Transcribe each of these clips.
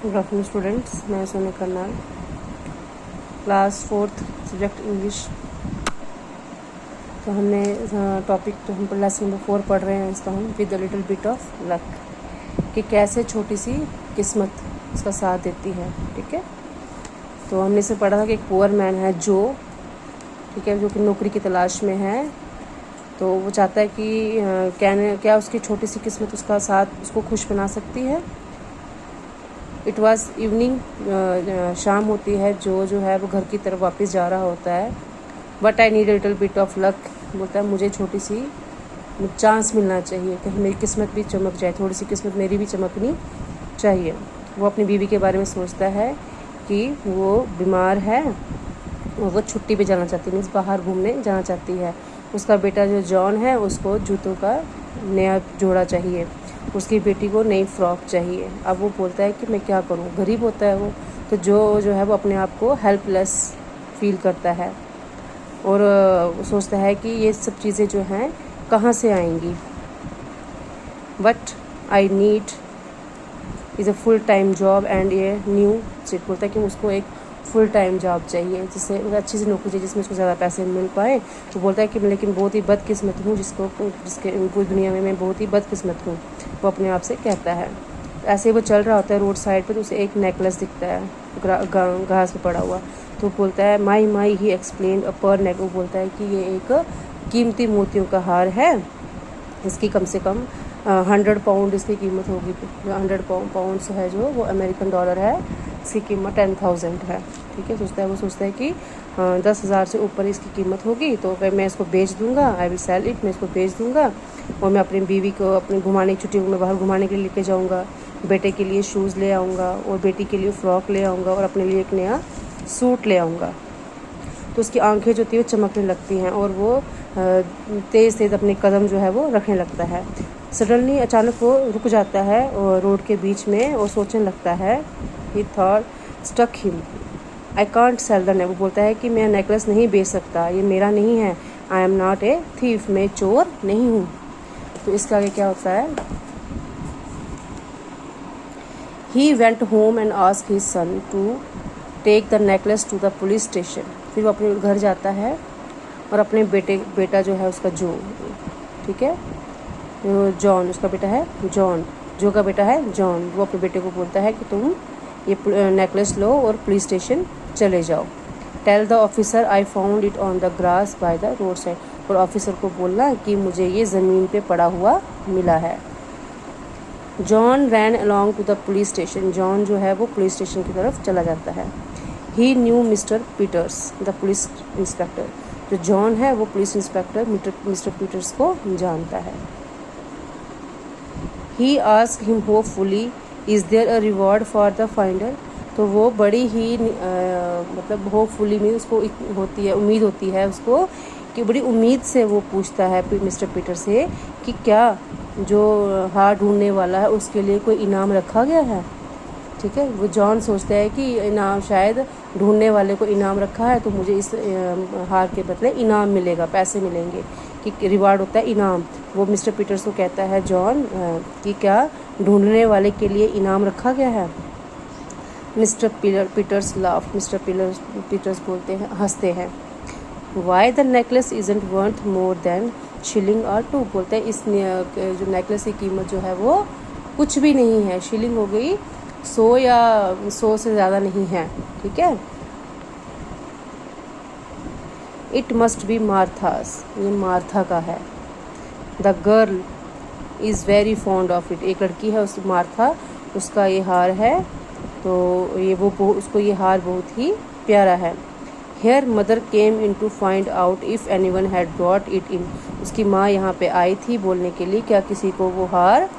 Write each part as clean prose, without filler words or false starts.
Good afternoon students, मैं Soni Karnal, class 4th subject English. तो हमने टॉपिक तो हम लेसन नंबर 4 पढ़ रहे हैं, इसका हम with a little bit of luck, कि कैसे छोटी सी किस्मत इसका साथ देती है। ठीक है, तो हमने इसे पढ़ा था कि एक पुअर मैन है जो, ठीक है, जो कि नौकरी की तलाश में है। तो वो चाहता है कि क्या उसकी छोटी सी किस्मत उसका साथ उसको खुश बना सकती है। इट वॉज इवनिंग, शाम होती है, जो है वो घर की तरफ वापस जा रहा होता है। But I need little bit of luck, बोलता है मुझे छोटी सी चांस मिलना चाहिए, कहीं मेरी किस्मत भी चमक जाए, थोड़ी सी किस्मत मेरी भी चमकनी चाहिए। वो अपनी बीवी के बारे में सोचता है कि वो बीमार है और वो छुट्टी पे जाना चाहती है, मीन्स बाहर घूमने जाना चाहती है। उसका बेटा जो जॉन है उसको जूतों का नया जोड़ा चाहिए, उसकी बेटी को नई फ्रॉक चाहिए। अब वो बोलता है कि मैं क्या करूं, गरीब होता है वो, तो जो है वो अपने आप को हेल्पलेस फील करता है और सोचता है कि ये सब चीज़ें जो हैं कहाँ से आएंगी। But I need is a full time job and a new seat, बोलता है कि उसको एक फुल टाइम जॉब चाहिए, जिससे अच्छी सी नौकरी चाहिए जिसमें उसको ज़्यादा पैसे मिल पाए। तो बोलता है कि मैं लेकिन बहुत ही बदकिस्मत हूँ, जिसके पूरी दुनिया में मैं बहुत ही बदकिस्मत हूँ, वो अपने आप से कहता है। ऐसे ही वो चल रहा होता है रोड साइड पर, तो उसे एक नेकलेस दिखता है घास पे पड़ा हुआ। तो बोलता है माई ही एक्सप्लेन अ पर नेक, वो बोलता है कि ये एक कीमती मोतियों का हार है, इसकी कम से कम 100 पाउंड इसकी कीमत होगी। 100 पाउंड्स है जो वो अमेरिकन डॉलर है, इसकी कीमत 10,000 है। ठीक है, वो सोचता है कि 10,000 से ऊपर इसकी कीमत होगी तो फिर मैं इसको बेच दूंगा, आई विल सेल इट, मैं इसको बेच दूंगा और मैं अपनी बीवी को अपनी घुमाने की छुट्टियों में बाहर घुमाने के लिए लेके जाऊंगा, बेटे के लिए शूज़ ले आऊँगा और बेटी के लिए फ़्रॉक ले आऊँगा और अपने लिए एक नया सूट ले आऊँगा। तो उसकी आंखें जो थी वो चमकने लगती हैं और वो तेज़ अपने कदम जो है वो रखने लगता है। सडनली अचानक वो रुक जाता है और रोड के बीच में और सोचने लगता है, he thought stuck him, I can't sell the neck, वो बोलता है कि मैं नेकलेस नहीं बेच सकता, ये मेरा नहीं है, I am not a thief, मैं चोर नहीं हूँ। तो इसके आगे क्या होता है, he went home and asked his son to take the necklace to the police station. फिर वो अपने घर जाता है और अपने बेटा जो है उसका जो, ठीक है, जॉन, उसका बेटा है जॉन, जो का बेटा है जॉन, वो अपने बेटे को बोलता है कि तुम ये नेकलेस लो और पुलिस स्टेशन चले जाओ। Tell the officer I found it on the grass by the road side, और ऑफिसर को बोलना कि मुझे ये ज़मीन पे पड़ा हुआ मिला है। John ran along to the police station, John जो है वो पुलिस स्टेशन की तरफ चला जाता है। He knew Mr Peters the police inspector, जो जॉन है वो पुलिस इंस्पेक्टर मिस्टर पीटर्स को जानता है। He ask him hopefully is there a reward for the finder, तो वो बड़ी ही मतलब होपफुली में उसको होती है, उम्मीद होती है उसको, कि बड़ी उम्मीद से वो पूछता है मिस्टर पीटर से कि क्या जो हार ढूंढने वाला है उसके लिए कोई इनाम रखा गया है। ठीक है, वो जॉन सोचता है कि इनाम शायद ढूंढने वाले को इनाम रखा है, तो मुझे इस हार के बदले इनाम मिलेगा, पैसे मिलेंगे, कि रिवार्ड होता है इनाम। वो मिस्टर पीटर्स को कहता है जॉन कि क्या ढूंढने वाले के लिए इनाम रखा गया है। Mr Peters laugh, Mr Peters बोलते हैं, हंसते हैं। Why the necklace isn't worth more than shilling और 2, बोलते हैं इस जो नेकलेस की कीमत जो है वो कुछ भी नहीं है, शिलिंग हो गई 100 या 100 से ज़्यादा नहीं है। ठीक है, इट मस्ट बी मार्थास, ये मार्था का है। The girl is very fond of it, एक लड़की है उस मार्था, उसका ये हार है, तो ये वो उसको ये हार बहुत ही प्यारा है। Her mother came in to find out if anyone had brought it in, उसकी माँ यहाँ पे आई थी बोलने के लिए क्या किसी को वो हार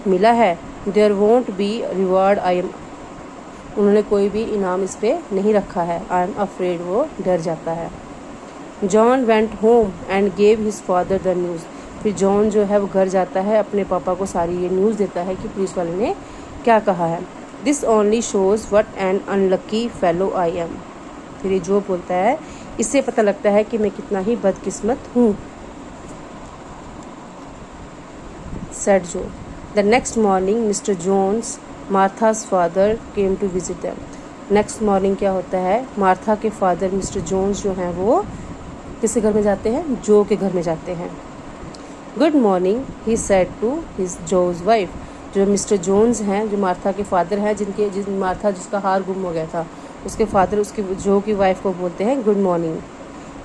मिला है। There won't be reward, I am, उन्होंने कोई भी इनाम इस पर नहीं रखा है, आई एम अफ्रेड, वो डर जाता है। John went home and gave his father the news, फिर जॉन जो है वो घर जाता है, अपने पापा को सारी ये न्यूज़ देता है कि पुलिस वाले ने क्या कहा है। This only shows what an unlucky fellow I am, फिर ये जो बोलता है इससे पता लगता है कि मैं कितना ही बदकिस्मत हूँ। Said Jo. The next morning Mr Jones Martha's father came to visit them. Next morning क्या होता है, मार्था के फादर मिस्टर जोन्स जो हैं वो किसके घर में जाते हैं, जो के घर में जाते हैं। Good morning he said to his Jo's wife. जो मिस्टर जोन्स हैं, जो मार्था के फादर हैं, मार्था जिसका हार गुम हो गया था, उसके फादर उसकी जो की वाइफ को बोलते हैं good morning.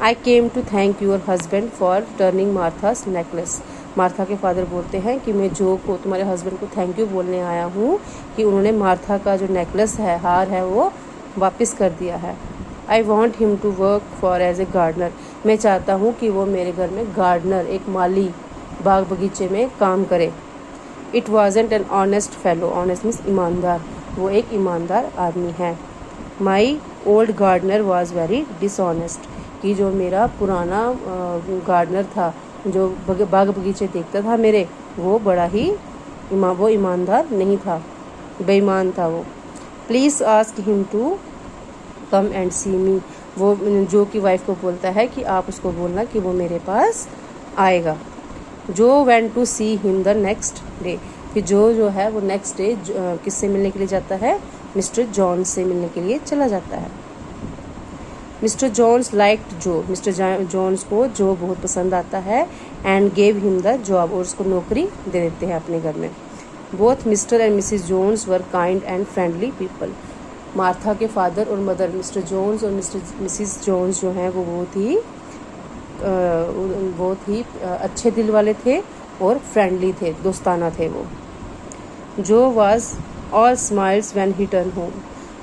I came to thank your husband for turning Martha's necklace. Martha के फादर बोलते हैं कि मैं जो को, तुम्हारे हस्बैंड को थैंक यू बोलने आया हूँ कि उन्होंने मार्था का जो नेकलेस है, हार है, वो वापस कर दिया है। I want him to work for as a gardener. मैं चाहता हूँ कि वो मेरे घर में गार्डनर, एक माली, बाग बगीचे में काम करे। It wasn't an honest fellow. Honest means ईमानदार, वो एक ईमानदार आदमी है। My old gardener was very dishonest. कि जो मेरा पुराना गार्डनर था, जो बाग बगीचे देखता था मेरे, वो बड़ा ही वो ईमानदार नहीं था, बेईमान था वो। Please ask him to come and see me. वो जो की वाइफ को बोलता है कि आप उसको बोलना कि वो मेरे पास आएगा। Joe went to see him the next day. कि जो है वो नेक्स्ट डे किससे मिलने के लिए जाता है, मिस्टर जॉन्स से मिलने के लिए चला जाता है। Mr Jones liked Joe. Mr Jones को जो बहुत पसंद आता है। And gave him the job. और उसको नौकरी दे देते हैं अपने घर में। Both Mr and Mrs Jones were kind and friendly people. Martha के फादर और मदर, मिस्टर जोन्स और मिसिज जोन्स जो हैं वो बहुत ही अच्छे दिल वाले थे और फ्रेंडली थे, दोस्ताना थे वो। जो was all smiles when he turn home.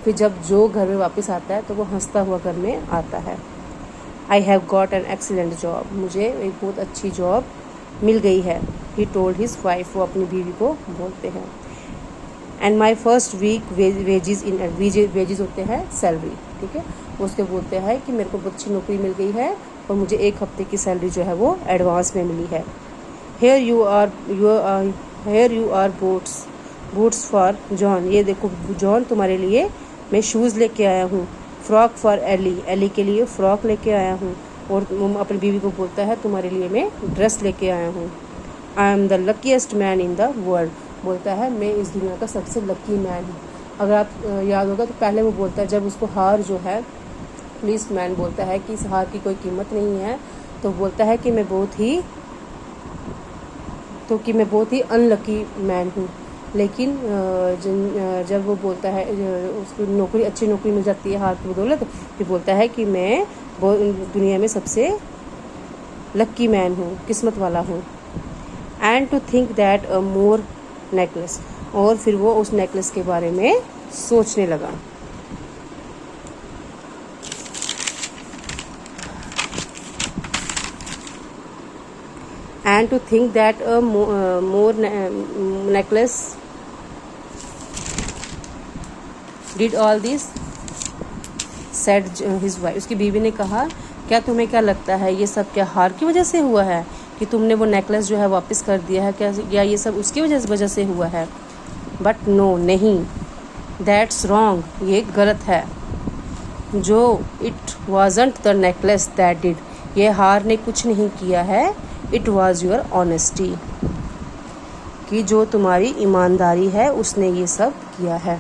फिर जब जो घर में वापस आता है तो वो हंसता हुआ घर में आता है। I have got an excellent job. मुझे एक बहुत अच्छी जॉब मिल गई है। He told his wife. वो अपनी बीवी को बोलते हैं। And my first week wages इन वेजिज होते हैं सैलरी, ठीक है। वो उसके बोलते हैं कि मेरे को बहुत अच्छी नौकरी मिल गई है और मुझे एक हफ्ते की सैलरी जो है वो एडवांस में मिली है। Here you are boots for John. ये देखो जॉन, तुम्हारे लिए मैं शूज़ लेके आया हूँ। फ्रॉक फॉर एली के लिए फ़्रॉक लेके आया हूँ। और अपनी बीवी को बोलता है तुम्हारे लिए मैं ड्रेस लेके आया हूँ। I am the luckiest man in the world. बोलता है मैं इस दुनिया का सबसे लकी मैन हूँ। अगर आप याद होगा तो पहले वो बोलता है, जब उसको हार जो है, पुलिस मैन बोलता है कि इस हार की कोई कीमत नहीं है, तो बोलता है कि मैं बहुत ही अनलकी मैन हूँ। लेकिन जब वो बोलता है, उसको अच्छी नौकरी मिल जाती है हार की बदौलत, फिर बोलता है कि मैं दुनिया में सबसे लकी मैन हूँ, किस्मत वाला हूँ। And to think that a more necklace. और फिर वो उस नेकलेस के बारे में सोचने लगा। And to think that a more necklace did all this said his wife. उसकी बीवी ने कहा, क्या तुम्हें क्या लगता है ये सब क्या हार की वजह से हुआ है कि तुमने वो नेकलेस जो है वापस कर दिया है, क्या या ये सब उसकी वजह से हुआ है? बट नो, नहीं, दैट्स रॉन्ग, ये गलत है। जो it wasn't the necklace that did, ये हार ने कुछ नहीं किया है। इट वाज योर ऑनेस्टी, कि जो तुम्हारी ईमानदारी है उसने ये सब किया है।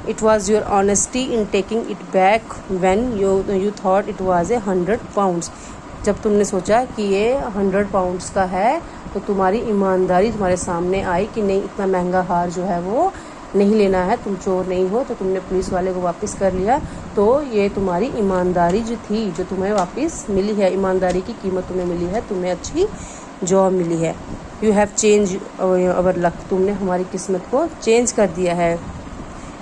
It was your honesty in taking it back when you thought it was 100 pounds. जब तुमने सोचा कि ये 100 पाउंड्स का है, तो तुम्हारी ईमानदारी तुम्हारे सामने आई कि नहीं, इतना महंगा हार जो है वो नहीं लेना है, तुम चोर नहीं हो, तो तुमने पुलिस वाले को वापस कर लिया। तो ये तुम्हारी ईमानदारी जो थी, जो तुम्हें वापस मिली है, ईमानदारी की कीमत तुम्हें मिली है, तुम्हें अच्छी जॉब मिली है। You have change our luck, तुमने हमारी किस्मत को चेंज कर दिया है।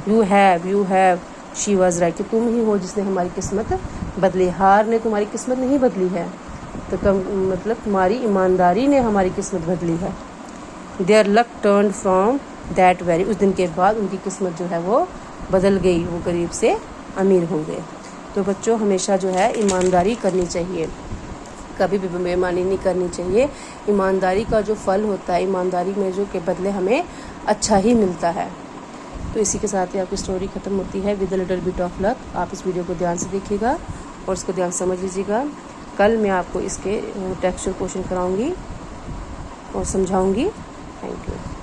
You have she was right, कि तुम ही हो जिसने हमारी किस्मत बदली। हार ने तुम्हारी किस्मत नहीं बदली है, तो मतलब तुम्हारी ईमानदारी ने हमारी किस्मत बदली है। Their luck turn from that very, उस दिन के बाद उनकी किस्मत जो है वो बदल गई, वो गरीब से अमीर हो गए। तो बच्चों, हमेशा जो है ईमानदारी करनी चाहिए, कभी भी बेईमानी नहीं करनी चाहिए। ईमानदारी का जो फल होता है, ईमानदारी में जो के बदले हमें अच्छा ही मिलता है। तो इसी के साथ ही आपकी स्टोरी ख़त्म होती है with a little bit of luck. आप इस वीडियो को ध्यान से देखिएगा और उसको ध्यान से समझ लीजिएगा। कल मैं आपको इसके टेक्सचर क्वेश्चन कराऊंगी और समझाऊंगी। Thank you.